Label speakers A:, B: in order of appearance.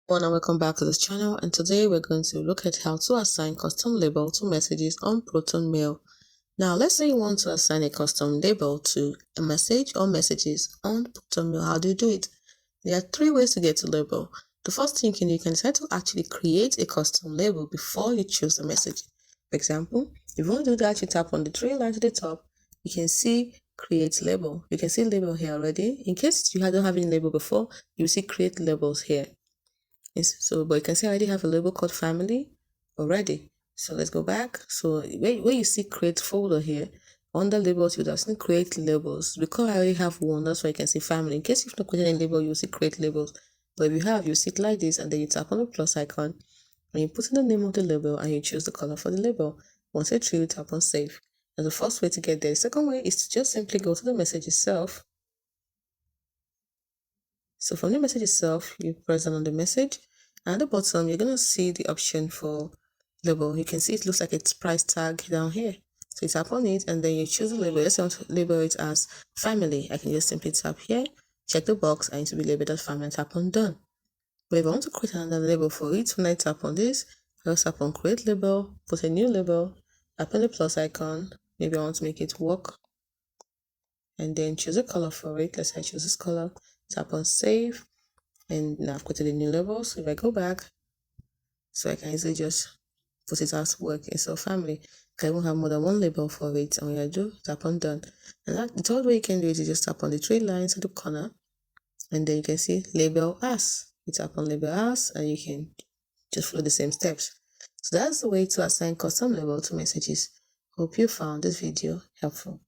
A: And welcome back to this channel, and today we're going to look at how to assign custom label to messages on Proton Mail. Now let's say you want to assign a custom label to a message or messages on Proton Mail. How do you do it? There are three ways to get to label. The first thing you can decide to actually create a custom label before you choose the message. For example, if you want to do that, you tap on the three lines at the top. You can see create label. You can see label here already. In case you don't have any label before, you see create labels here. But you can see I already have a label called family already. So let's go back. So where you see create folder here, under labels, you would have seen create labels. Because I already have one, that's why you can see family. In case you've not created any label, you'll see create labels. But if you have, you see it like this, and then you tap on the plus icon, and you put in the name of the label, and you choose the color for the label. Once it's true, you tap on save. That's the first way to get there. The second way is to just simply go to the message itself. So from the message itself, you press on the message, and at the bottom, you're going to see the option for label. You can see it looks like it's price tag down here. So you tap on it, and then you choose the label. Let's say I want to label it as family. I can just simply tap here, check the box, and it will be labeled as family, and tap on done. But if I want to create another label for it, when I tap on this, I'll tap on create label, put a new label, tap on the plus icon. Maybe I want to make it work, and then choose a color for it. Let's say I choose this color, tap on save, and now I've created a new label. So if I go back, so I can easily just put it as work instead of family. I won't have more than one label for it, and when I do, tap on done. And the third way you can do it is just tap on the three lines at the corner, and then you can see label as. You tap on label as, and you can just follow the same steps. So that's the way to assign custom label to messages. Hope you found this video helpful.